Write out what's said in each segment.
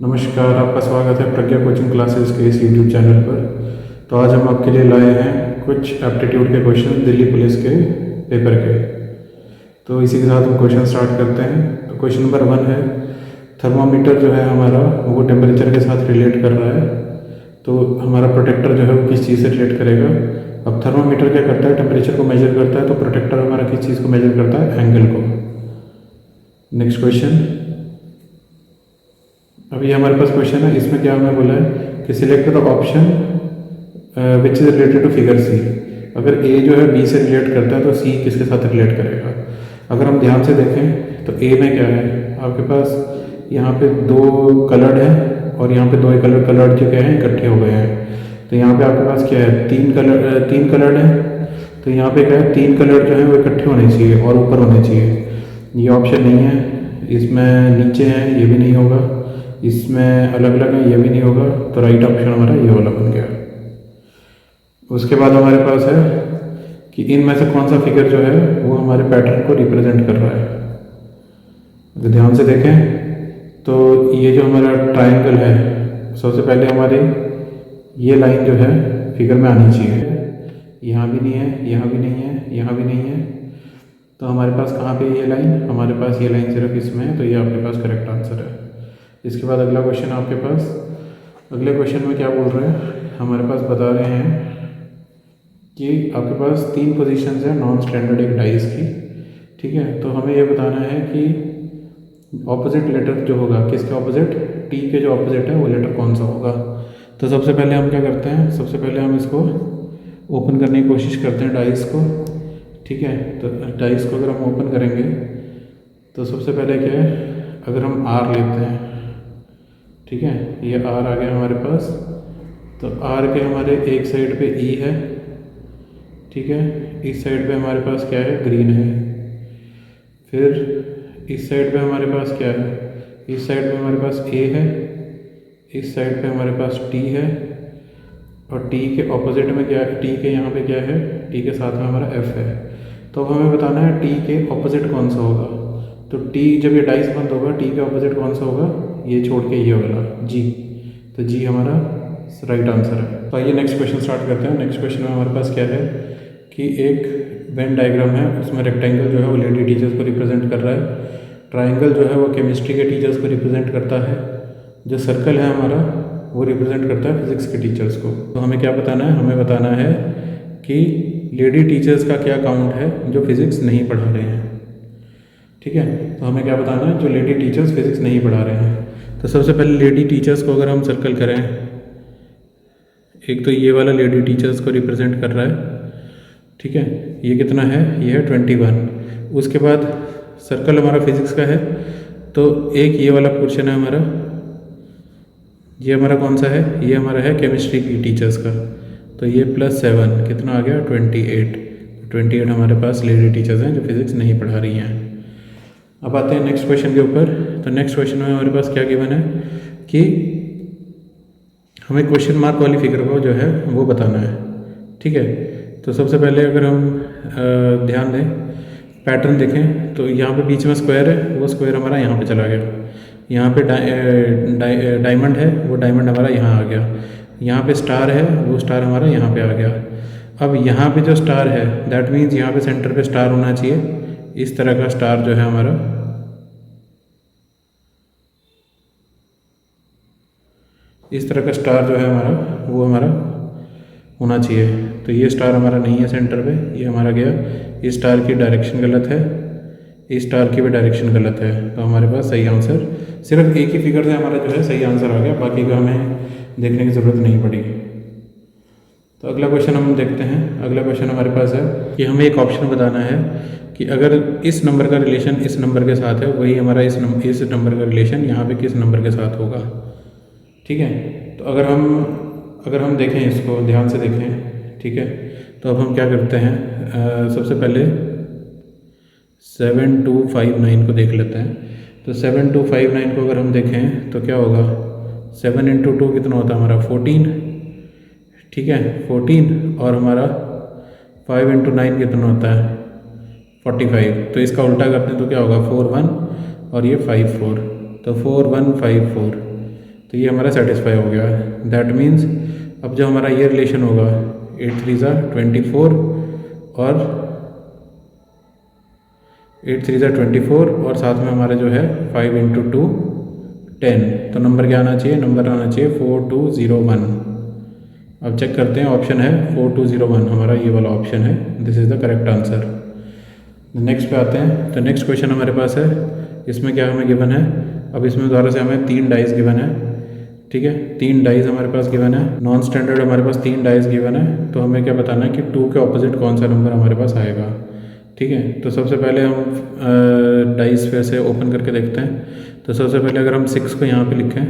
नमस्कार, आपका स्वागत है प्रज्ञा कोचिंग क्लासेस के इस यूट्यूब चैनल पर। तो आज हम आपके लिए लाए हैं कुछ एप्टीट्यूड के क्वेश्चन दिल्ली पुलिस के पेपर के। तो इसी के साथ हम क्वेश्चन स्टार्ट करते हैं। तो क्वेश्चन नंबर 1 है, थर्मामीटर जो है हमारा वो टेम्परेचर के साथ रिलेट कर रहा है। तो हमारा प्रोटेक्टर जो है वो किस चीज़ से रिलेट करेगा। अब थर्मामीटर क्या करता है, टेम्परेचर को मेजर करता है, तो प्रोटेक्टर हमारा किस चीज़ को मेजर करता है, एंगल को। नेक्स्ट क्वेश्चन, अभी हमारे पास क्वेश्चन है, इसमें क्या हमें बोला है कि select the option which is related to figure C. अगर ए जो है बी से रिलेट करता है तो सी किसके साथ रिलेट करेगा। अगर हम ध्यान से देखें तो ए में क्या है, आपके पास यहाँ पे दो कलर्ड है और यहाँ पे दो कलर्ड जो क्या है इकट्ठे हो गए हैं। तो यहाँ पे आपके पास क्या है, तीन कलर्ड है। तो यहाँ पे क्या है, तीन कलर्ड जो है वो इकट्ठे होने चाहिए और ऊपर होने चाहिए। ये ऑप्शन नहीं है, इसमें नीचे है, ये भी नहीं होगा, इसमें अलग अलग है, ये भी नहीं होगा। तो राइट ऑप्शन हमारा ये वाला बन गया। उसके बाद हमारे पास है कि इनमें से कौन सा फिगर जो है वो हमारे पैटर्न को रिप्रेजेंट कर रहा है। अगर ध्यान से देखें तो ये जो हमारा ट्रायंगल है, सबसे पहले हमारे ये लाइन जो है फिगर में आनी चाहिए। यहाँ भी नहीं है, यहाँ भी नहीं है, यहाँ भी नहीं है। तो हमारे पास कहाँ पे ये लाइन, हमारे पास ये लाइन सिर्फ इसमें है। तो ये आपके पास करेक्ट आंसर है। इसके बाद अगला क्वेश्चन आपके पास, अगले क्वेश्चन में क्या बोल रहे हैं, हमारे पास बता रहे हैं कि आपके पास 3 पोजीशंस है नॉन स्टैंडर्ड एक डाइस की। ठीक है, तो हमें ये बताना है कि ऑपोजिट लेटर जो होगा किसके ऑपोजिट, टी के जो ऑपोजिट है वो लेटर कौन सा होगा। तो सबसे पहले हम क्या करते हैं, सबसे पहले हम इसको ओपन करने की कोशिश करते हैं डाइस को। ठीक है, तो डाइस को अगर हम ओपन करेंगे तो सबसे पहले क्या है, अगर हम आर लेते हैं, ठीक है, ये आर आ गया हमारे पास। तो आर के हमारे एक साइड पे ई है, ठीक है, इस साइड पे हमारे पास क्या है, ग्रीन है। फिर इस साइड पे हमारे पास क्या है, इस साइड पे हमारे पास ए है, इस साइड पे हमारे पास टी है, और टी के ऑपोजिट में क्या है, टी के यहाँ पे क्या है, टी के साथ में हमारा एफ है। तो हमें बताना है टी के ऑपोजिट कौन सा होगा। तो टी जब ये डाइस बंद होगा, टी के ऑपोजिट कौन सा होगा, ये छोड़ के ये वाला जी। तो जी हमारा राइट आंसर है। तो आइए नेक्स्ट क्वेश्चन स्टार्ट करते हैं। नेक्स्ट क्वेश्चन में हमारे पास क्या है कि एक वेन डायग्राम है, उसमें रेक्टेंगल जो है वो लेडी टीचर्स को रिप्रेजेंट कर रहा है, ट्राइंगल जो है वो केमिस्ट्री के टीचर्स को रिप्रेजेंट करता है, जो सर्कल है हमारा वो रिप्रेजेंट करता है फिजिक्स के टीचर्स को। तो हमें क्या बताना है, हमें बताना है कि लेडी टीचर्स का क्या काउंट है जो फिजिक्स नहीं पढ़ा रहे हैं। ठीक है, तो हमें क्या बताना है, जो लेडी टीचर्स फिजिक्स नहीं पढ़ा रहे हैं। तो सबसे पहले लेडी टीचर्स को अगर हम सर्कल करें, एक तो ये वाला लेडी टीचर्स को रिप्रेजेंट कर रहा है, ठीक है, ये कितना है, ये है 21। उसके बाद सर्कल हमारा फिजिक्स का है, तो एक ये वाला पोर्शन है हमारा, ये हमारा कौन सा है, ये हमारा है केमिस्ट्री की टीचर्स का। तो ये +7 कितना आ गया, 28 हमारे पास लेडी टीचर्स हैं जो फिजिक्स नहीं पढ़ा रही हैं। अब आते हैं नेक्स्ट क्वेश्चन के ऊपर। तो नेक्स्ट क्वेश्चन में हमारे पास क्या गिवन है कि हमें क्वेश्चन मार्क वाली फिगर को जो है वो बताना है। ठीक है, तो सबसे पहले अगर हम ध्यान दें, पैटर्न देखें, तो यहाँ पे बीच में स्क्वायर है, वो स्क्वायर हमारा यहाँ पे चला गया। यहाँ पे डायमंड है, वो डायमंड हमारा यहाँ आ गया। यहाँ पे स्टार है, वो स्टार हमारा यहाँ पे आ गया। अब यहाँ पे जो स्टार है, दैट मीन्स यहाँ पे सेंटर पे स्टार होना चाहिए। इस तरह का स्टार जो है हमारा, इस तरह का स्टार जो है हमारा वो हमारा होना चाहिए। तो ये स्टार हमारा नहीं है सेंटर पे, ये हमारा गया। इस स्टार की डायरेक्शन गलत है, इस स्टार की भी डायरेक्शन गलत है। तो हमारे पास सही आंसर, सिर्फ एक ही फिगर से हमारा जो है सही आंसर आ गया, बाकी का हमें देखने की ज़रूरत नहीं पड़ी। तो अगला क्वेश्चन हम देखते हैं। अगला क्वेश्चन हमारे पास है कि हमें एक ऑप्शन बताना है कि अगर इस नंबर का रिलेशन इस नंबर के साथ है, वही हमारा इस नंबर का रिलेशन यहाँ पे किस नंबर के साथ होगा। ठीक है, तो अगर हम देखें, इसको ध्यान से देखें, ठीक है, तो अब हम क्या करते हैं, सबसे पहले 7259 को देख लेते हैं। तो 7259 को अगर हम देखें तो क्या होगा, 7 × 2 कितना होता है हमारा, 14। ठीक है, 14, और हमारा 5 × 9 कितना होता है, 45। तो इसका उल्टा करते हैं तो क्या होगा, 4 1 और ये 5 4। तो 4 1 5 4, तो ये हमारा सेटिस्फाई हो गया। दैट मीन्स अब जो हमारा ये रिलेशन होगा 8 3 24 और 8 3 24 और साथ में हमारा जो है 5 × 2 10। तो नंबर क्या आना चाहिए? नंबर आना चाहिए 4201। अब चेक करते हैं, ऑप्शन है 4201 हमारा ये वाला ऑप्शन है, this is the correct answer. Next पे आते हैं। तो नेक्स्ट क्वेश्चन हमारे पास है, इसमें क्या हमें गिवन है? अब इसमें दोबारा से हमें 3 डाइस गिवन है, ठीक है, 3 डाइस हमारे पास गिवन है। नॉन स्टैंडर्ड हमारे पास 3 डाइस गिवन है। तो हमें क्या बताना है कि 2 के ऑपोजिट कौन सा नंबर हमारे पास आएगा, ठीक है। तो सबसे पहले हम डाइस फिर से ओपन करके देखते हैं। तो सबसे पहले अगर हम 6 को यहाँ पे लिखें,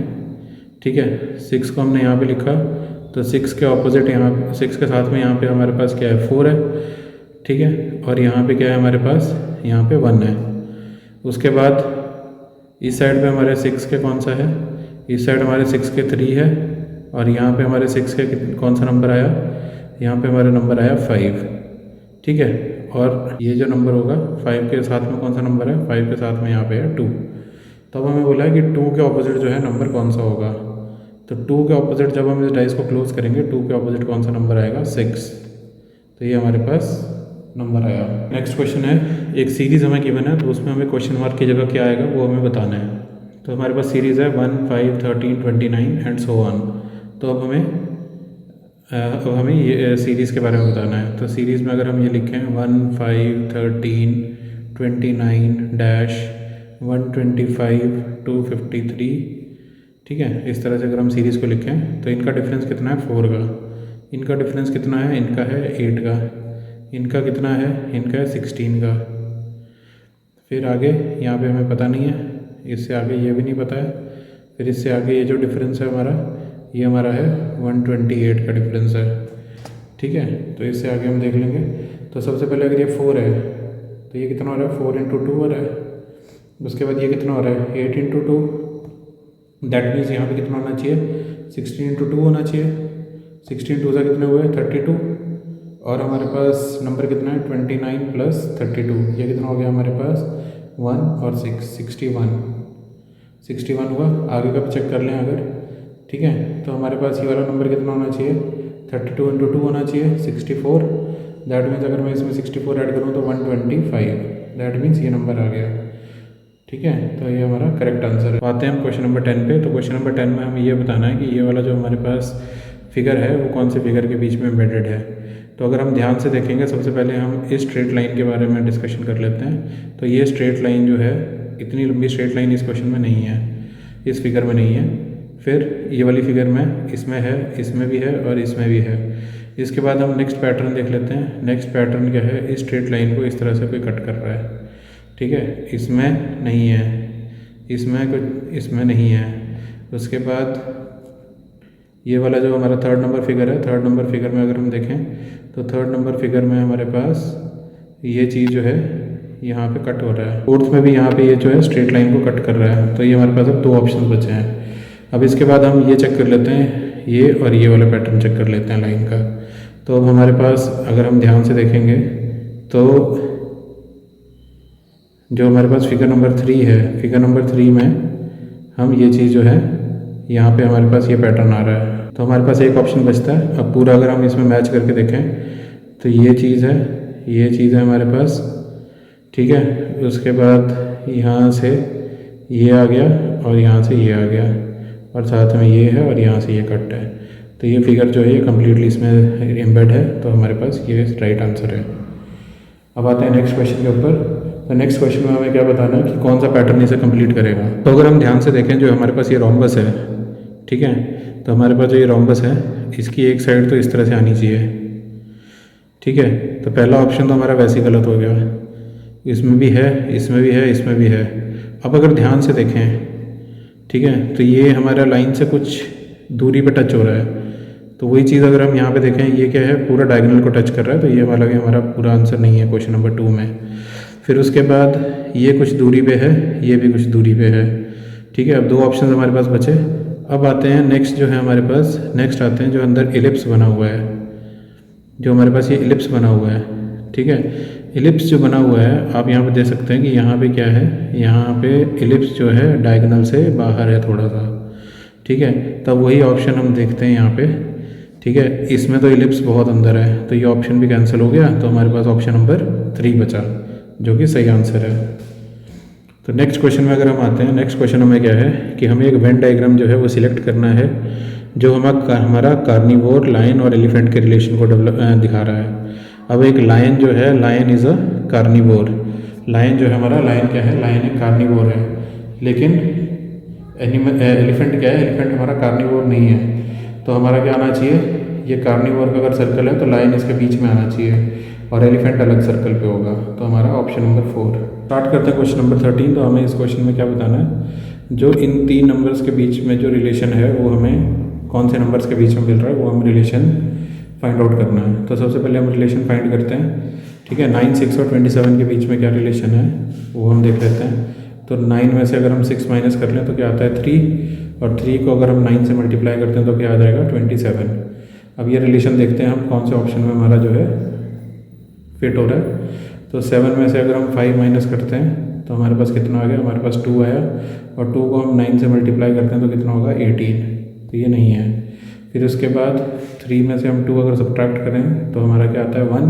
ठीक है, 6 को हमने यहाँ पे लिखा, तो 6 के ऑपोजिट यहाँ 6 के साथ में यहाँ पे हमारे पास क्या है? 4 है, ठीक है। और यहाँ पे क्या है हमारे पास? यहाँ पे 1 है। उसके बाद इस साइड पे हमारे 6 के कौन सा है? इस साइड हमारे 6 के 3 है, और यहाँ पे हमारे 6 के कौन सा नंबर आया? यहाँ पे हमारा नंबर आया 5, ठीक है। और ये जो नंबर होगा 5 के साथ में कौन सा नंबर है? 5 के साथ में यहाँ पे है 2। तो अब हमें बोला है कि 2 के ऑपोजिट जो है नंबर कौन सा होगा। तो 2 के ऑपोजिट जब हम इस डाइस को क्लोज करेंगे, 2 के ऑपोजिट कौन सा नंबर आएगा? 6। तो ये हमारे पास नंबर आया। नेक्स्ट क्वेश्चन है, एक सीरीज़ हमें गिवन है, तो उसमें हमें क्वेश्चन मार्क की जगह क्या आएगा वो हमें बताना है। तो हमारे पास सीरीज़ है 1 5 13 29 एंड सो ऑन। तो अब हमें ये सीरीज़ के बारे में बताना है। तो सीरीज़ में अगर हम ये लिखें 1 5 13 29 डैश 125 253, ठीक है, इस तरह से अगर हम सीरीज़ को लिखें तो इनका डिफरेंस कितना है? 4 का। इनका डिफरेंस कितना है? इनका है 8 का। इनका कितना है? इनका है 16 का। फिर आगे यहाँ पे हमें पता नहीं है, इससे आगे ये भी नहीं पता है। फिर इससे आगे ये जो डिफरेंस है हमारा, ये हमारा है 128 का डिफरेंस है, ठीक है। तो इससे आगे हम देख लेंगे। तो सबसे पहले अगर ये 4 है तो ये कितना हो रहा है? 4 × 2 हो रहा है। उसके बाद ये कितना हो रहा है? 8 × 2। दैट मीन्स यहाँ पे कितना होना चाहिए? 16 × 2 होना चाहिए। 16 2 से कितने हुए? 32। और हमारे पास नंबर कितना है? 29 + 32। ये कितना हो गया हमारे पास? 1 और 6 61 हुआ। आगे का चेक कर लें अगर, ठीक है। तो हमारे पास ये वाला नंबर कितना होना चाहिए? 32 × 2 होना चाहिए 64। दैट मीन्स अगर मैं इसमें 64 ऐड करूँ तो 125। दैट मीन्स ये नंबर आ गया, ठीक है। तो ये हमारा करेक्ट आंसर है। आते हैं हम क्वेश्चन नंबर 10 पे। तो क्वेश्चन नंबर 10 में हमें ये बताना है कि ये वाला जो हमारे पास फिगर है वो कौन से फिगर के बीच में एम्बेडेड है। तो अगर हम ध्यान से देखेंगे, सबसे पहले हम इस स्ट्रेट लाइन के बारे में डिस्कशन कर लेते हैं। तो ये स्ट्रेट लाइन जो है, इतनी लंबी स्ट्रेट लाइन इस क्वेश्चन में नहीं है, इस फिगर में नहीं है। फिर ये वाली फिगर में इसमें है, इसमें भी है और इसमें भी है। इसके बाद हम नेक्स्ट पैटर्न देख लेते हैं। नेक्स्ट पैटर्न क्या है? इस स्ट्रेट लाइन को इस तरह से कोई कट कर रहा है, ठीक है। इसमें नहीं है, इसमें कुछ, इसमें नहीं है। उसके बाद ये वाला जो हमारा 3rd नंबर फिगर है, 3rd नंबर फिगर में अगर हम देखें तो 3rd नंबर फिगर में हमारे पास ये चीज़ जो है यहाँ पे कट हो रहा है। 4th में भी यहाँ पे ये जो है स्ट्रेट लाइन को कट कर रहा है। तो ये हमारे पास अब 2 ऑप्शन बचे हैं। अब इसके बाद हम ये चेक कर लेते हैं, ये और ये वाला पैटर्न चेक कर लेते हैं लाइन का। तो अब हमारे पास अगर हम ध्यान से देखेंगे तो जो हमारे पास फिगर नंबर 3 है, फिगर नंबर 3 में हम ये चीज़ जो है यहाँ पे हमारे पास ये पैटर्न आ रहा है। तो हमारे पास एक ऑप्शन बचता है। अब पूरा अगर हम इसमें मैच करके देखें तो ये चीज़ है, ये चीज़ है हमारे पास, ठीक है। उसके बाद यहाँ से ये आ गया और यहाँ से ये आ गया और साथ में ये है और यहाँ से ये कट है। तो ये फिगर जो है ये कम्प्लीटली इसमें एम्बेड है। तो हमारे पास ये राइट आंसर है। अब आते हैं नेक्स्ट क्वेश्चन के ऊपर। तो नेक्स्ट क्वेश्चन में हमें क्या बताना है कि कौन सा पैटर्न इसे कंप्लीट करेगा। तो अगर हम ध्यान से देखें, जो हमारे पास ये रोम्बस है, ठीक है, तो हमारे पास जो ये रोम्बस है इसकी एक साइड तो इस तरह से आनी चाहिए, ठीक है। तो पहला ऑप्शन तो हमारा वैसे ही गलत हो गया, इसमें भी है, इसमें भी है, इसमें भी है। अब अगर ध्यान से देखें, ठीक है, तो ये हमारा लाइन से कुछ दूरी पे टच हो रहा है। तो वही चीज़ अगर हम यहाँ पे देखें, ये क्या है, पूरा डायगोनल को टच कर रहा है। तो ये वाला भी हमारा पूरा आंसर नहीं है क्वेश्चन नंबर 2 में। फिर उसके बाद ये कुछ दूरी पे है, ये भी कुछ दूरी पे है, ठीक है। अब 2 ऑप्शन हमारे पास बचे। अब आते हैं नेक्स्ट जो है हमारे पास, नेक्स्ट आते हैं जो अंदर एलिप्स बना हुआ है, जो हमारे पास ये एलिप्स बना हुआ है, ठीक है। एलिप्स जो बना हुआ है, आप यहाँ पे देख सकते हैं कि यहाँ पे क्या है, यहाँ पे एलिप्स जो है डायगोनल से बाहर है थोड़ा सा, ठीक है, तब वही ऑप्शन हम देखते हैं यहाँ पे। ठीक है, इसमें तो इलिप्स बहुत अंदर है, तो ये ऑप्शन भी कैंसिल हो गया, तो हमारे पास ऑप्शन नंबर 3 बचा, जो कि सही आंसर है। तो नेक्स्ट क्वेश्चन में अगर हम आते हैं, नेक्स्ट क्वेश्चन हमें क्या है कि हमें एक वेन डायग्राम जो है वो सिलेक्ट करना है जो हमारा कार्निवोर, लायन और एलिफेंट के रिलेशन को दिखा रहा है। अब एक लायन जो है, lion is a carnivore, lion जो है हमारा, लायन क्या है, लायन एक कार्निवोर है, लेकिन एलिफेंट क्या है, एलिफेंट हमारा कार्निवोर नहीं है। तो हमारा क्या आना चाहिए, ये कार्निवोर का अगर सर्कल है तो लायन इसके बीच में आना चाहिए और एलिफेंट अलग सर्कल पे होगा, तो हमारा ऑप्शन नंबर 4। स्टार्ट करते हैं क्वेश्चन नंबर 13। तो हमें इस क्वेश्चन में क्या बताना है, जो इन 3 नंबर्स के बीच में जो रिलेशन है वो हमें कौन से नंबर्स के बीच में मिल रहा है वो हमें रिलेशन फाइंड आउट करना है। तो सबसे पहले हम रिलेशन फाइंड करते हैं। ठीक है, 9, 6 और 27 के बीच में क्या रिलेशन है वो हम देख लेते हैं। तो 9 में से अगर हम 6 माइनस कर लें तो क्या आता है 3, और 3 को अगर हम 9 से मल्टीप्लाई करते हैं तो क्या आ जाएगा 27। अब ये रिलेशन देखते हैं हम कौन से ऑप्शन में हमारा जो है फिट हो रहा है। तो 7 में से अगर हम 5 माइनस करते हैं तो हमारे पास कितना आ गया, हमारे पास 2 आया, और 2 को हम 9 से मल्टीप्लाई करते हैं तो कितना होगा 18, तो ये नहीं है। फिर उसके बाद 3 में से हम 2 अगर सब्ट्रैक्ट करें तो हमारा क्या आता है 1,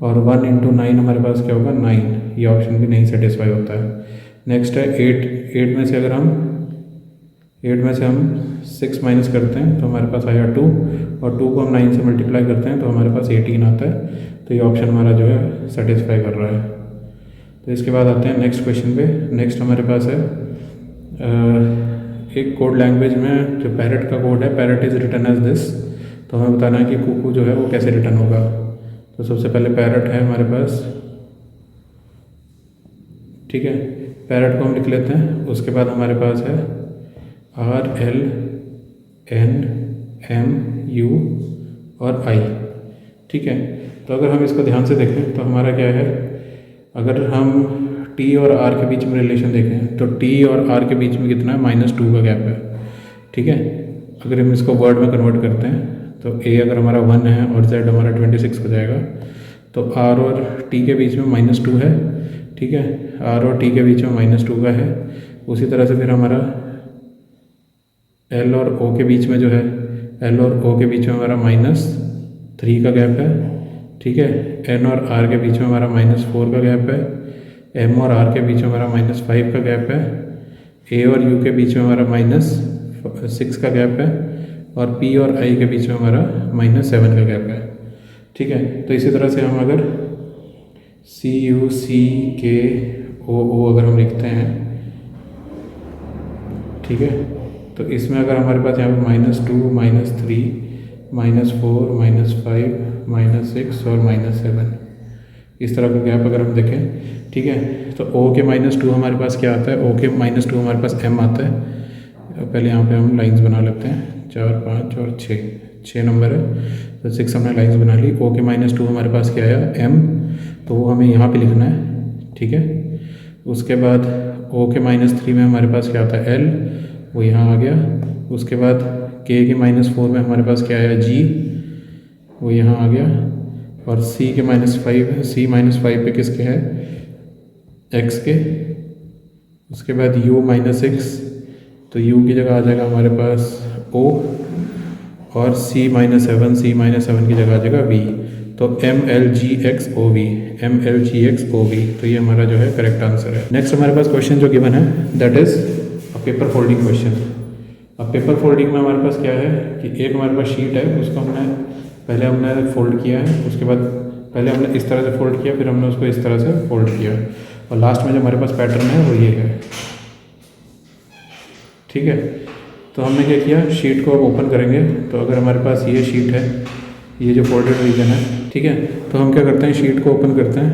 और 1 इंटू 9 हमारे पास क्या होगा 9, ये ऑप्शन भी नहीं सेटिस्फाई होता है। नेक्स्ट है 8 में से अगर हम 6 माइनस करते हैं तो हमारे पास आया 2, और 2 को हम 9 से मल्टीप्लाई करते हैं तो हमारे पास 18 आता है, तो ये ऑप्शन हमारा जो है सेटिस्फाई कर रहा है। तो इसके बाद आते हैं नेक्स्ट क्वेश्चन पे। नेक्स्ट हमारे पास है एक कोड लैंग्वेज में जो पैरट का कोड है, parrot is written as this. तो हमें बताना है कि कुकू जो है वो कैसे रिटर्न होगा। तो सबसे पहले पैरट है हमारे पास, ठीक है, पैरट को हम लिख लेते हैं। उसके बाद हमारे पास है RLNMU और I। ठीक है, तो अगर हम इसको ध्यान से देखें तो हमारा क्या है, अगर हम T और R के बीच में रिलेशन देखें तो T और R के बीच में कितना है -2 का गैप है। ठीक है, अगर हम इसको वर्ड में कन्वर्ट करते हैं तो A अगर हमारा 1 है और Z हमारा 26 हो जाएगा, तो R और T के बीच में -2 है। ठीक है, R और T के बीच में -2 का है। उसी तरह से फिर हमारा L और O के बीच में जो है, L और O के बीच में हमारा -3 का गैप है। ठीक है, N और R के बीच में हमारा -4 का गैप है। M और R के बीच में हमारा -5 का गैप है। A और U के बीच में हमारा -6 का गैप है, और P और I के बीच में हमारा -7 का गैप है। ठीक है, तो इसी तरह से हम अगर CUCKOO अगर हम लिखते हैं, ठीक है, तो इसमें अगर हमारे पास यहाँ पे -2, -3, -4, -5, -6 और -7 इस तरह का गैप अगर हम देखें। ठीक है, तो O के -2 हमारे पास क्या आता है, O के -2 हमारे पास M आता है। पहले यहाँ पे हम लाइंस बना लेते हैं, 4, 5 और 6 नंबर है, तो 6 हमने लाइंस बना ली। O के -2 हमारे पास क्या आया M, तो वो हमें यहाँ पे लिखना है। ठीक है, उसके बाद O के -3 में हमारे पास क्या आता है L, वो यहाँ आ गया। उसके बाद K के -4 में हमारे पास क्या आया G, वो यहाँ आ गया। और C के -5 है, C -5 पे किसके है X के। उसके बाद U -6, तो U की जगह आ जाएगा हमारे पास O, और C -7 की जगह आ जाएगा V। तो MLGXOV, MLGXOV, तो ये हमारा जो है करेक्ट आंसर है। नेक्स्ट हमारे पास क्वेश्चन जो गिवन है that is a paper folding question. अब पेपर फोल्डिंग में हमारे पास क्या है कि एक हमारे पास शीट है, उसको पहले हमने फोल्ड किया है। उसके बाद पहले हमने इस तरह से फोल्ड किया, फिर हमने उसको इस तरह से फोल्ड किया, और लास्ट में जो हमारे पास पैटर्न है वो ये है। ठीक है, तो हमने क्या किया, शीट को अब ओपन करेंगे। तो अगर हमारे पास ये शीट है, ये जो फोल्डेड रीजन है, ठीक है, तो हम क्या करते हैं, शीट को ओपन करते हैं।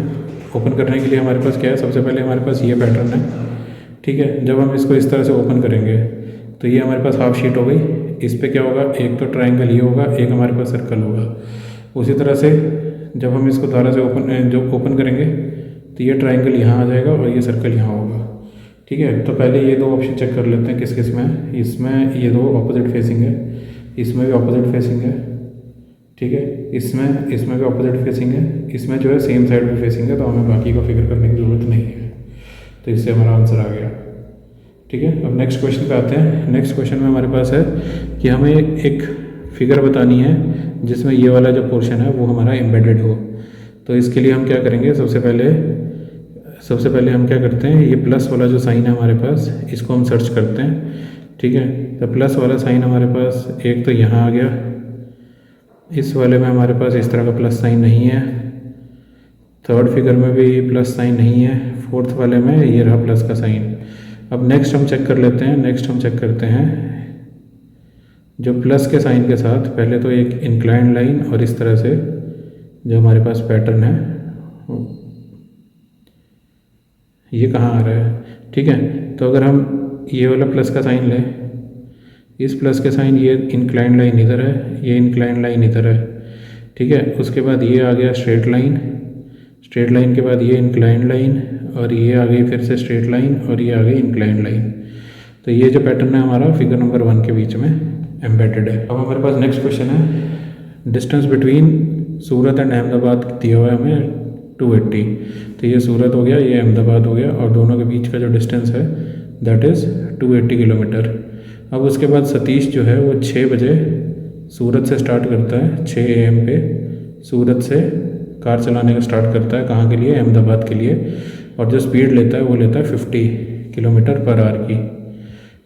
ओपन करने के लिए हमारे पास क्या है, सबसे पहले हमारे पास ये पैटर्न है। ठीक है, जब हम इसको इस तरह से ओपन करेंगे तो ये हमारे पास हाफ शीट हो गई। इस पर क्या होगा, एक तो ट्रायंगल ये होगा, एक हमारे पास सर्कल होगा। उसी तरह से जब हम इसको दोबारा से ओपन करेंगे तो ये ट्रायंगल यहाँ आ जाएगा और ये सर्कल यहाँ होगा। ठीक है, तो पहले ये दो ऑप्शन चेक कर लेते हैं किस किस में है। इसमें ये दो ऑपोजिट फेसिंग है, इसमें भी ऑपोजिट फेसिंग है। ठीक है, इसमें भी ऑपोजिट फेसिंग है, इसमें जो है सेम साइड में फेसिंग है, तो हमें बाकी का फिगर करने की ज़रूरत नहीं है। तो इससे हमारा आंसर आ गया। ठीक है, अब नेक्स्ट क्वेश्चन पे आते हैं। नेक्स्ट क्वेश्चन में हमारे पास है कि हमें एक फिगर बतानी है जिसमें ये वाला जो पोर्शन है वो हमारा एम्बेडेड हो। तो इसके लिए हम क्या करेंगे, सबसे पहले हम क्या करते हैं, ये प्लस वाला जो साइन है हमारे पास, इसको हम सर्च करते हैं। ठीक है, तो प्लस वाला साइन हमारे पास एक तो यहाँ आ गया, इस वाले में हमारे पास इस तरह का प्लस साइन नहीं है, थर्ड फिगर में भी प्लस साइन नहीं है, फोर्थ वाले में ये रहा प्लस का साइन। अब नेक्स्ट हम चेक कर लेते हैं, नेक्स्ट हम चेक करते हैं जो प्लस के साइन के साथ पहले तो एक इंक्लाइंड लाइन और इस तरह से जो हमारे पास पैटर्न है ये कहाँ आ रहा है। ठीक है, तो अगर हम ये वाला प्लस का साइन लें, इस प्लस के साइन ये इंक्लाइंड लाइन इधर है, ये इंक्लाइंड लाइन इधर है। ठीक है, उसके बाद ये आ गया स्ट्रेट लाइन, स्ट्रेट लाइन के बाद ये इंक्लाइंड लाइन और ये आ गई फिर से स्ट्रेट लाइन और ये आ गई इंक्लाइंड लाइन। तो ये जो पैटर्न है हमारा फिगर नंबर 1 के बीच में एम्बेडेड है। अब हमारे पास नेक्स्ट क्वेश्चन है, distance between Surat and Ahmedabad दिया हुआ है हमें 280। तो ये सूरत हो गया, ये अहमदाबाद हो गया और दोनों के बीच का जो डिस्टेंस है दैट इज़ 280 किलोमीटर। अब उसके बाद सतीश जो है वो 6 बजे सूरत से स्टार्ट करता है, 6 AM पे सूरत से कार चलाने का स्टार्ट करता है, कहाँ के लिए, अहमदाबाद के लिए, और जो स्पीड लेता है वो लेता है 50 किलोमीटर पर आवर की।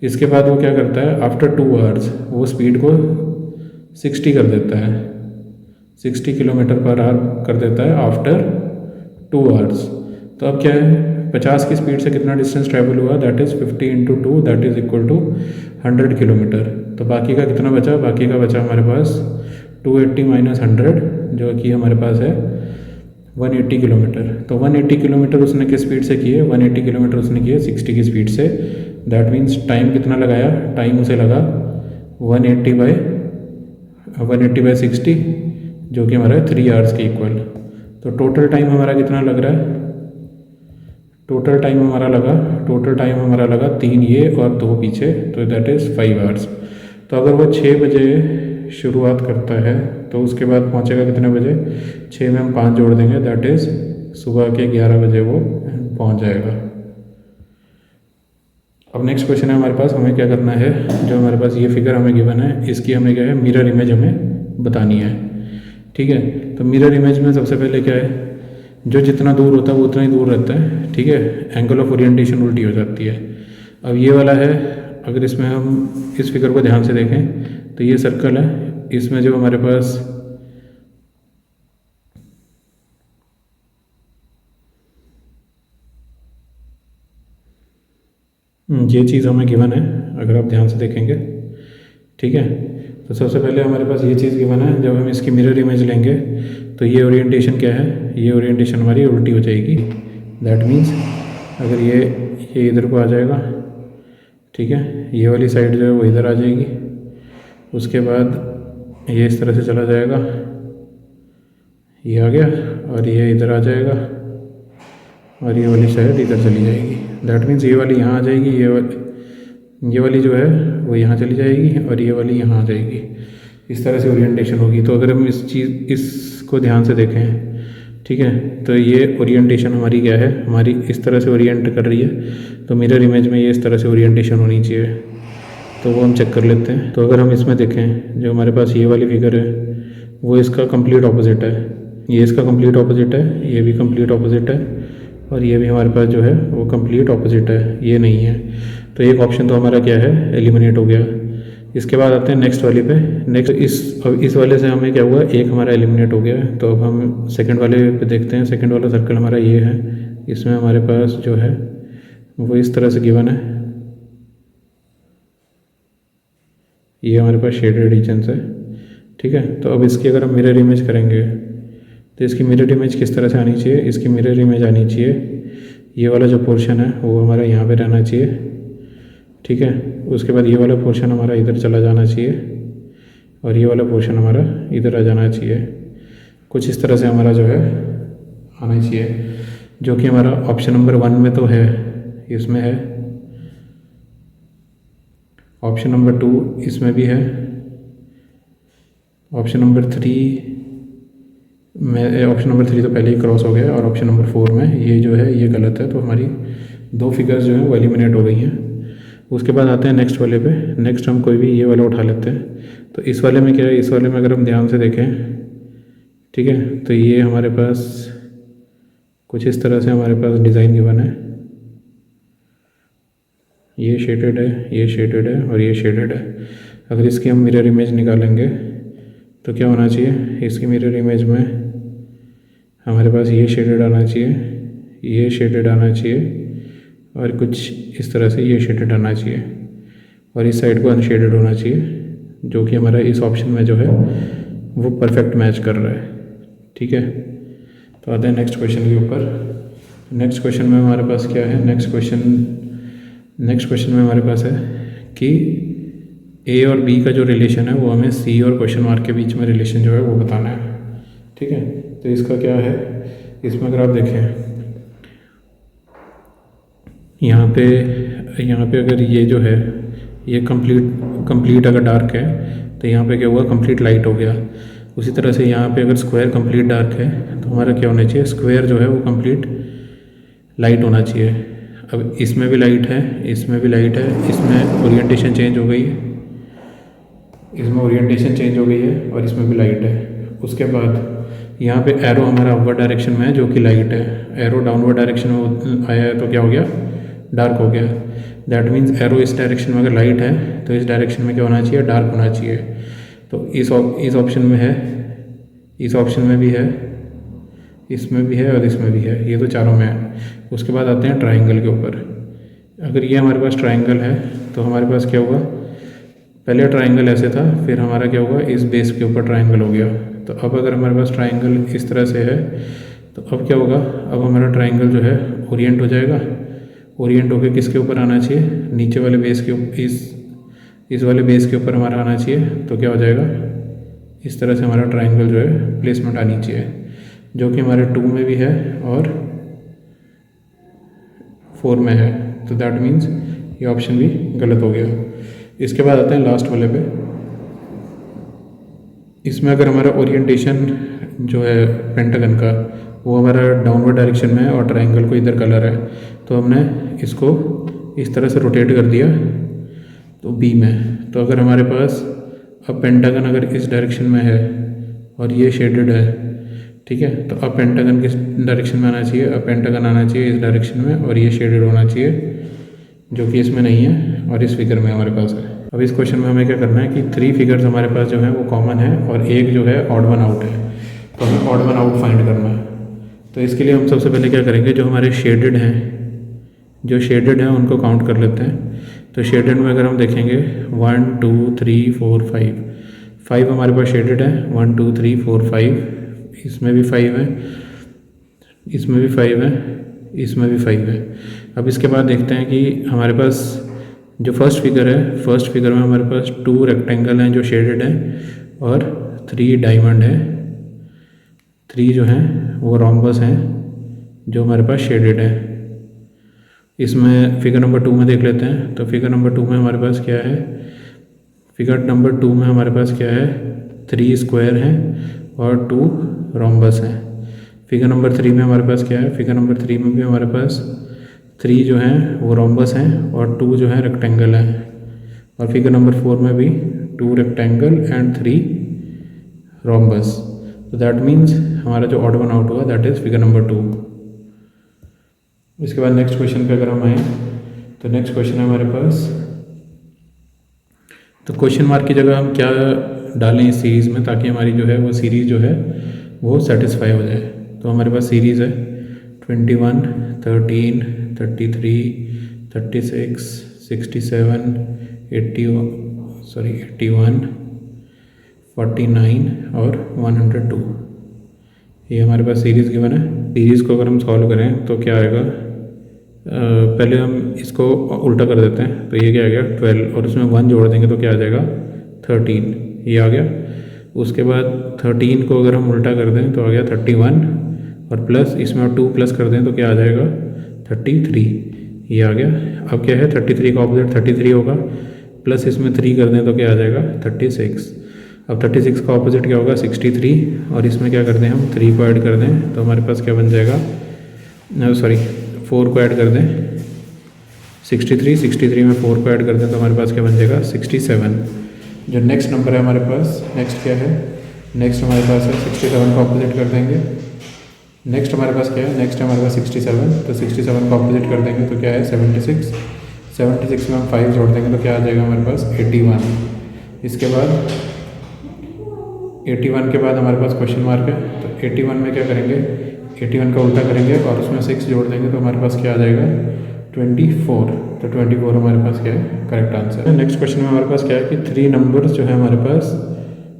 इसके बाद वो क्या करता है, आफ्टर 2 आवर्स वो स्पीड को 60 कर देता है, 60 किलोमीटर पर आवर कर देता है आफ्टर 2 आवर्स। तो अब क्या है, 50 की स्पीड से कितना डिस्टेंस ट्रैवल हुआ, that is 50 × 2 that is equal to 100 kilometre. तो बाकी का कितना बचा, बाकी का बचा हमारे पास 280 - 100 जो कि हमारे पास है 180 किलोमीटर। तो 180 किलोमीटर उसने किस स्पीड से किए, 180 किलोमीटर उसने किए 60 की स्पीड से। दैट मीन्स टाइम कितना लगाया, टाइम उसे लगा 180/60 जो कि हमारा है 3 आवर्स के इक्वल। तो टोटल टाइम हमारा कितना लग रहा है, टोटल टाइम हमारा लगा 3 ये और 2 पीछे, तो दैट इज़ 5 आवर्स। तो अगर वो 6 बजे शुरुआत करता है तो उसके बाद पहुंचेगा कितने बजे, 6 में हम 5 जोड़ देंगे, दैट इज़ सुबह के 11 बजे वो पहुंच जाएगा। अब नेक्स्ट क्वेश्चन है हमारे पास, हमें क्या करना है, जो हमारे पास ये फिगर हमें गिवन है इसकी हमें क्या है, मिरर इमेज हमें बतानी है। ठीक है, तो मिरर इमेज में सबसे पहले क्या है, जो जितना दूर होता है वो उतना ही दूर रहता है। ठीक है, एंगल ऑफ ओरिएंटेशन उल्टी हो जाती है। अब ये वाला है, अगर इसमें हम इस फिगर को ध्यान से देखें तो ये सर्कल है, इसमें जो हमारे पास ये चीज़ हमें गिवन है, अगर आप ध्यान से देखेंगे। ठीक है, तो सबसे पहले हमारे पास ये चीज़ गिवन है, जब हम इसकी मिरर इमेज लेंगे तो ये ओरिएंटेशन क्या है, ये ओरिएंटेशन हमारी उल्टी हो जाएगी। दैट मीन्स अगर ये इधर को आ जाएगा, ठीक है, ये वाली साइड जो है वो इधर आ जाएगी, उसके बाद ये इस तरह से चला जाएगा, ये आ गया, और ये इधर आ जाएगा और ये वाली साइड इधर चली जाएगी। दैट मीन्स ये वाली यहाँ आ जाएगी, ये वाली जो है वो यहाँ चली जाएगी और ये वाली यहाँ आ जाएगी। इस तरह से ओरिएंटेशन होगी। तो अगर हम इसको ध्यान से देखें, ठीक है, तो ये ओरिएंटेशन हमारी क्या है, हमारी इस तरह से ओरिएंट कर रही है, तो मिरर इमेज में ये इस तरह से ओरिएंटेशन होनी चाहिए। तो वो हम चेक कर लेते हैं। तो अगर हम इसमें देखें, जो हमारे पास ये वाली फिगर है वो इसका कंप्लीट ऑपोजिट है, ये इसका कंप्लीट ऑपोजिट है, ये भी कंप्लीट ऑपोजिट है, और ये भी हमारे पास जो है वो कंप्लीट ऑपोजिट है, ये नहीं है। तो एक ऑप्शन तो हमारा क्या है, एलिमिनेट हो गया। इसके बाद आते हैं नेक्स्ट वाले पे। नेक्स्ट इस वाले से हमें क्या हुआ, एक हमारा एलिमिनेट हो गया है। तो अब हम सेकंड वाले पे देखते हैं। सेकंड वाला सर्कल हमारा ये है, इसमें हमारे पास जो है वो इस तरह से गिवन है, ये हमारे पास शेडेड रीजन्स है। ठीक है, तो अब इसकी अगर हम मिरर इमेज करेंगे तो इसकी मिरर इमेज किस तरह से आनी चाहिए, इसकी मिरर इमेज आनी चाहिए, ये वाला जो पोर्शन है वो हमारा यहाँ पे रहना चाहिए। ठीक है, उसके बाद ये वाला पोर्शन हमारा इधर चला जाना चाहिए और ये वाला पोर्शन हमारा इधर आ जाना चाहिए। कुछ इस तरह से हमारा जो है आना चाहिए, जो कि हमारा ऑप्शन नंबर 1 में तो है, इसमें है। ऑप्शन नंबर 2 इसमें भी है। ऑप्शन नंबर 3 में, ऑप्शन नंबर 3 तो पहले ही क्रॉस हो गया, और ऑप्शन नंबर 4 में ये जो है ये गलत है। तो हमारी 2 फिगर्स जो हैं वो एलिमिनेट हो गई हैं। उसके बाद आते हैं नेक्स्ट वाले पे। नेक्स्ट हम कोई भी ये वाला उठा लेते हैं। तो इस वाले में क्या है, इस वाले में अगर हम ध्यान से देखें, ठीक है, तो ये हमारे पास कुछ इस तरह से हमारे पास डिज़ाइन गिवन है। ये शेडेड है, ये शेडेड है और ये शेडेड है। अगर इसकी हम मिरर इमेज निकालेंगे तो क्या होना चाहिए, इसकी मिरर इमेज में हमारे पास ये शेडेड आना चाहिए, ये शेडेड आना चाहिए और कुछ इस तरह से ये शेडेड आना चाहिए और इस साइड को अनशेडेड होना चाहिए, जो कि हमारा इस ऑप्शन में जो है वो परफेक्ट मैच कर रहा है। ठीक है, तो आते हैं नेक्स्ट क्वेश्चन के ऊपर। नेक्स्ट क्वेश्चन में हमारे पास क्या है, नेक्स्ट क्वेश्चन में हमारे पास है कि ए और बी का जो रिलेशन है वो हमें सी और क्वेश्चन मार्क के बीच में रिलेशन जो है वो बताना है। ठीक है, तो इसका क्या है, इसमें अगर आप देखें यहाँ पे अगर ये जो है ये कंप्लीट अगर डार्क है तो यहाँ पे क्या हुआ, कंप्लीट लाइट हो गया। उसी तरह से यहाँ पे अगर स्क्वायर कंप्लीट डार्क है तो हमारा क्या होना चाहिए, स्क्वायर जो है वो कंप्लीट लाइट होना चाहिए। अब इसमें भी लाइट है, इसमें भी लाइट है, इसमें ओरिएंटेशन चेंज हो गई है, इसमें ओरिएंटेशन चेंज हो गई है और इसमें भी लाइट है। उसके बाद यहाँ पे एरो हमारा अपवर्ड डायरेक्शन में है जो कि लाइट है, एरो डाउनवर्ड डायरेक्शन में आया है तो क्या हो गया, डार्क हो गया। दैट मीन्स एरो इस डायरेक्शन में अगर लाइट है तो इस डायरेक्शन में क्या होना चाहिए, डार्क होना चाहिए। तो इस ऑप्शन में है, इस ऑप्शन में भी है, इसमें भी है और इसमें भी है, ये तो चारों में है। उसके बाद आते हैं ट्राइंगल के ऊपर। अगर ये हमारे पास ट्राइंगल है तो हमारे पास क्या हुआ, पहले ट्राइंगल ऐसे था, फिर हमारा क्या हुआ, इस बेस के ऊपर ट्राइंगल हो गया। तो अब अगर हमारे पास ट्राइंगल इस तरह से है तो अब क्या होगा, अब हमारा ट्राइंगल जो है ओरिएंट हो जाएगा। ओरिएंट होकर किसके ऊपर आना चाहिए, नीचे वाले बेस के ऊपर, इस वाले बेस के ऊपर हमारा आना चाहिए। तो क्या हो जाएगा, इस तरह से हमारा ट्राइंगल जो है प्लेसमेंट आनी चाहिए, जो कि हमारे 2 में भी है और 4 में है। तो दैट मीन्स ये ऑप्शन भी गलत हो गया। इसके बाद आते हैं लास्ट वाले पे। इसमें अगर हमारा ओरिएंटेशन जो है पेंटागन का वो हमारा डाउनवर्ड डायरेक्शन में है और ट्राइंगल को इधर कलर है, तो हमने इसको इस तरह से रोटेट कर दिया तो बी में। तो अगर हमारे पास अब पेंटागन अगर इस डायरेक्शन में है और ये शेडेड है, ठीक है, तो अब पेंटागन किस डायरेक्शन में आना चाहिए, अब पेंटागन आना चाहिए इस डायरेक्शन में और ये शेडेड होना चाहिए, जो कि इसमें नहीं है और इस फिगर में हमारे पास है। अब इस क्वेश्चन में हमें क्या करना है कि 3 फिगर्स हमारे पास जो है वो कॉमन है और एक जो है ऑड वन आउट है, तो हमें ऑड वन आउट फाइंड करना है। तो इसके लिए हम सबसे पहले क्या करेंगे, जो हमारे शेडेड हैं, जो शेडेड हैं उनको काउंट कर लेते हैं। तो शेडेड में अगर हम देखेंगे 1 2 3 4 5 हमारे पास शेडेड है, 1 2 3 4 5, इसमें भी 5 है, इसमें भी 5 है, इसमें भी 5 है। अब इसके बाद देखते हैं कि हमारे पास जो फर्स्ट फिगर है, फर्स्ट फिगर में हमारे पास 2 रेक्टेंगल हैं जो शेडेड हैं और 3 डायमंड है, 3 जो हैं वो रोम्बस हैं जो हमारे पास शेडेड है। इसमें फिगर नंबर 2 में देख लेते हैं। तो फिगर नंबर 2 में हमारे पास क्या है, फिगर नंबर 2 में हमारे पास क्या है, 3 स्क्वायर हैं और 2 रोम्बस हैं। फिगर नंबर 3 में हमारे पास क्या है, फिगर नंबर 3 में भी हमारे पास 3 जो हैं वो रोम्बस हैं और 2 जो है रेक्टेंगल हैं। और फिगर नंबर 4 में भी 2 रेक्टेंगल एंड 3 रोम्बस। तो दैट मीन्स हमारा जो ऑड वन आउट हुआ दैट इज़ फिगर नंबर 2। इसके बाद नेक्स्ट क्वेश्चन पे अगर हम आए तो नेक्स्ट क्वेश्चन है हमारे पास, तो क्वेश्चन मार्क की जगह हम क्या डालें इस सीरीज़ में ताकि हमारी जो है वो सीरीज़ जो है वो सेटिस्फाई हो जाए। तो हमारे पास सीरीज़ है 21 13 33 36 67 81 49 और 102, ये हमारे पास सीरीज़ गिवन है। सीरीज़ को अगर हम सॉल्व करें तो क्या आएगा, पहले हम इसको उल्टा कर देते हैं। तो ये क्या आ गया 12 और उसमें 1 जोड़ देंगे तो क्या आ जाएगा 13, ये आ गया। उसके बाद 13 को अगर हम उल्टा कर दें तो आ गया 31 और प्लस इसमें 2 प्लस कर दें तो क्या आ जाएगा 33, ये आ गया। अब क्या है 33 का ऑपोजिट 33 होगा, प्लस इसमें 3 कर दें तो क्या आ जाएगा 36। अब 36 का ऑपोजिट क्या होगा 63 और इसमें क्या कर दें हम 3 को ऐड कर दें तो हमारे पास क्या बन जाएगा, 4 को ऐड कर दें 63 में 4 को ऐड कर दें तो हमारे पास क्या बन जाएगा 67। जो नेक्स्ट नंबर है हमारे पास, नेक्स्ट क्या है, नेक्स्ट हमारे पास है 67 को ऑपोजिट कर देंगे। नेक्स्ट हमारे पास क्या है, नेक्स्ट हमारे पास 67, तो 67 को ऑपोजिट कर देंगे तो क्या है 76। 76 में हम 5 जोड़ देंगे तो क्या आ जाएगा हमारे पास 81। इसके बाद 81 के बाद हमारे पास क्वेश्चन मार्क है, तो 81 में क्या करेंगे, 81 का उल्टा करेंगे और उसमें 6 जोड़ देंगे तो हमारे पास क्या आ जाएगा 24। तो 24 हमारे पास क्या है करेक्ट आंसर है। नेक्स्ट क्वेश्चन में हमारे पास क्या है कि 3 नंबर्स जो है हमारे पास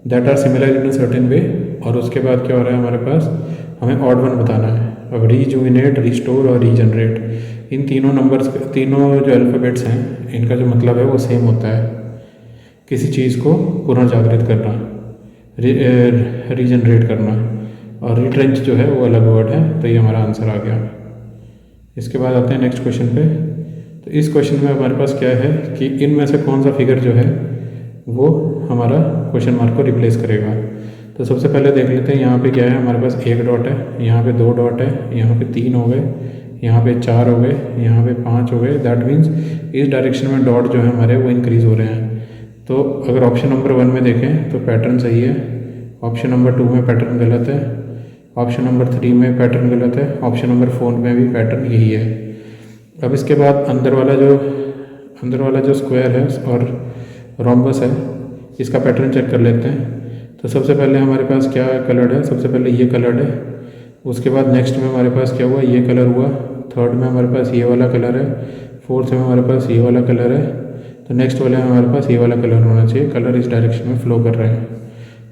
that are similar in a certain way, और उसके बाद क्या हो रहा है हमारे पास हमें ऑड वन बताना है। अब रीजुविनेट, रिस्टोर और रीजनरेट, इन तीनों नंबर्स, तीनों जो अल्फ़ाबेट्स हैं इनका जो मतलब है वो सेम होता है, किसी चीज़ को पुनर्जागृत करना, रीजनरेट करना, और रिट्रेंच जो है वो अलग वर्ड है। तो ये हमारा आंसर आ गया। इसके बाद आते हैं नेक्स्ट क्वेश्चन पे। तो इस क्वेश्चन में हमारे पास क्या है कि इनमें से कौन सा फिगर जो है वो हमारा क्वेश्चन मार्क को रिप्लेस करेगा। तो सबसे पहले देख लेते हैं यहाँ पे क्या है, हमारे पास 1 डॉट है, यहाँ पे 2 डॉट है, यहाँ पे 3 हो गए, यहाँ पे 4 हो गए, यहाँ पे 5 हो गए। दैट मीन्स इस डायरेक्शन में डॉट जो है हमारे वो इंक्रीज़ हो रहे हैं। तो अगर ऑप्शन नंबर 1 में देखें तो पैटर्न सही है, ऑप्शन नंबर 2 में पैटर्न गलत है, ऑप्शन नंबर 3 में पैटर्न गलत है, ऑप्शन नंबर 4 में भी पैटर्न यही है। अब इसके बाद अंदर वाला जो स्क्वायर है और रोम्बस है इसका पैटर्न चेक कर लेते हैं। तो सबसे पहले हमारे पास क्या कलर्ड है, सबसे पहले ये कलर्ड है, उसके बाद नेक्स्ट में हमारे पास क्या हुआ, ये कलर हुआ, थर्ड में हमारे पास ये वाला कलर है, फोर्थ में हमारे पास ये वाला कलर है, तो नेक्स्ट वाले में हमारे पास ये वाला कलर होना चाहिए। कलर इस डायरेक्शन में फ्लो कर रहे हैं।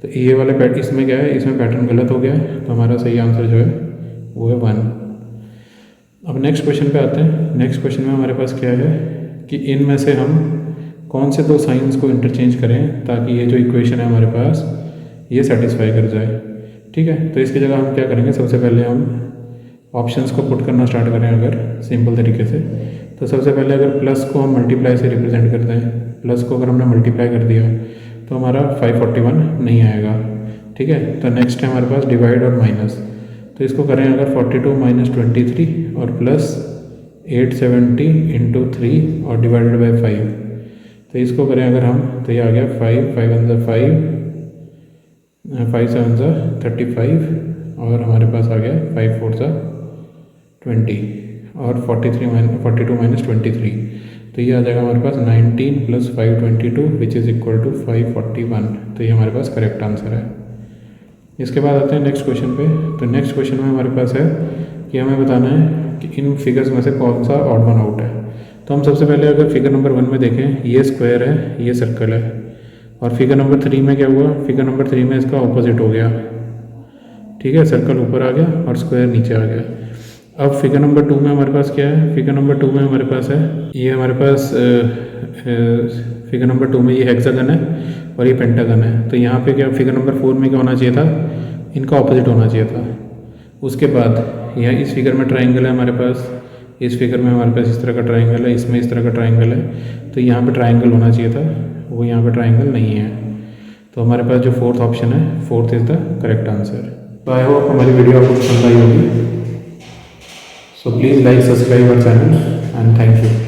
तो ये वाले इसमें क्या है, इसमें पैटर्न गलत हो गया है, तो हमारा सही आंसर जो है वो है 1। अब नेक्स्ट क्वेश्चन पे आते हैं। नेक्स्ट क्वेश्चन में हमारे पास क्या है कि इनमें से हम कौन से 2 साइंस को इंटरचेंज करें ताकि ये जो इक्वेशन है हमारे पास ये सेटिस्फाई कर जाए। ठीक है, तो इसकी जगह हम क्या करेंगे, सबसे पहले हम ऑप्शंस को पुट करना स्टार्ट करें अगर सिंपल तरीके से। तो सबसे पहले अगर प्लस को हम मल्टीप्लाई से रिप्रेजेंट करते हैं, प्लस को अगर हमने मल्टीप्लाई कर दिया तो हमारा 541 नहीं आएगा। ठीक है, तो नेक्स्ट है हमारे पास डिवाइड और माइनस। तो इसको करें अगर 42 माइनस 23 और प्लस 870 इंटू 3 और डिवाइडेड बाई 5। तो इसको करें अगर हम तो ये आ गया 5 5 1 5 5 7 35 और हमारे पास आ गया 5 4 20 और 42 माइनस 23। तो ये आ जाएगा हमारे पास 19 plus 522 which is equal to 541। तो ये हमारे पास करेक्ट आंसर है। इसके बाद आते हैं नेक्स्ट क्वेश्चन पे। तो नेक्स्ट क्वेश्चन में हमारे पास है कि हमें बताना है कि इन फिगर्स में से कौन सा ऑड वन आउट है। तो हम सबसे पहले अगर फिगर नंबर 1 में देखें, ये स्क्वायर है, ये सर्कल है, और फिगर नंबर 3 में क्या हुआ, फिगर नंबर 3 में इसका ऑपोजिट हो गया। ठीक है, सर्कल ऊपर आ गया और स्क्वायर नीचे आ गया। अब फिगर नंबर 2 में हमारे पास क्या है, फिगर नंबर 2 में हमारे पास है ये हमारे पास फिगर नंबर 2 में ये हेक्सागन है और ये पेंटागन है। तो यहाँ पे क्या फिगर नंबर 4 में क्या होना चाहिए था, इनका ऑपोजिट होना चाहिए था। उसके बाद यहाँ इस फिगर में ट्राइंगल है हमारे पास, इस फिगर में हमारे पास इस तरह का ट्राइंगल है, इसमें इस तरह का ट्राइंगल है। तो यहाँ पे ट्राइंगल होना चाहिए था, वो यहाँ पे ट्राइंगल नहीं है। तो हमारे पास जो फोर्थ ऑप्शन है, fourth is the correct answer. तो आई होप हमारी वीडियो आपको पसंद आई होगी। So please like, subscribe our channel and thank you.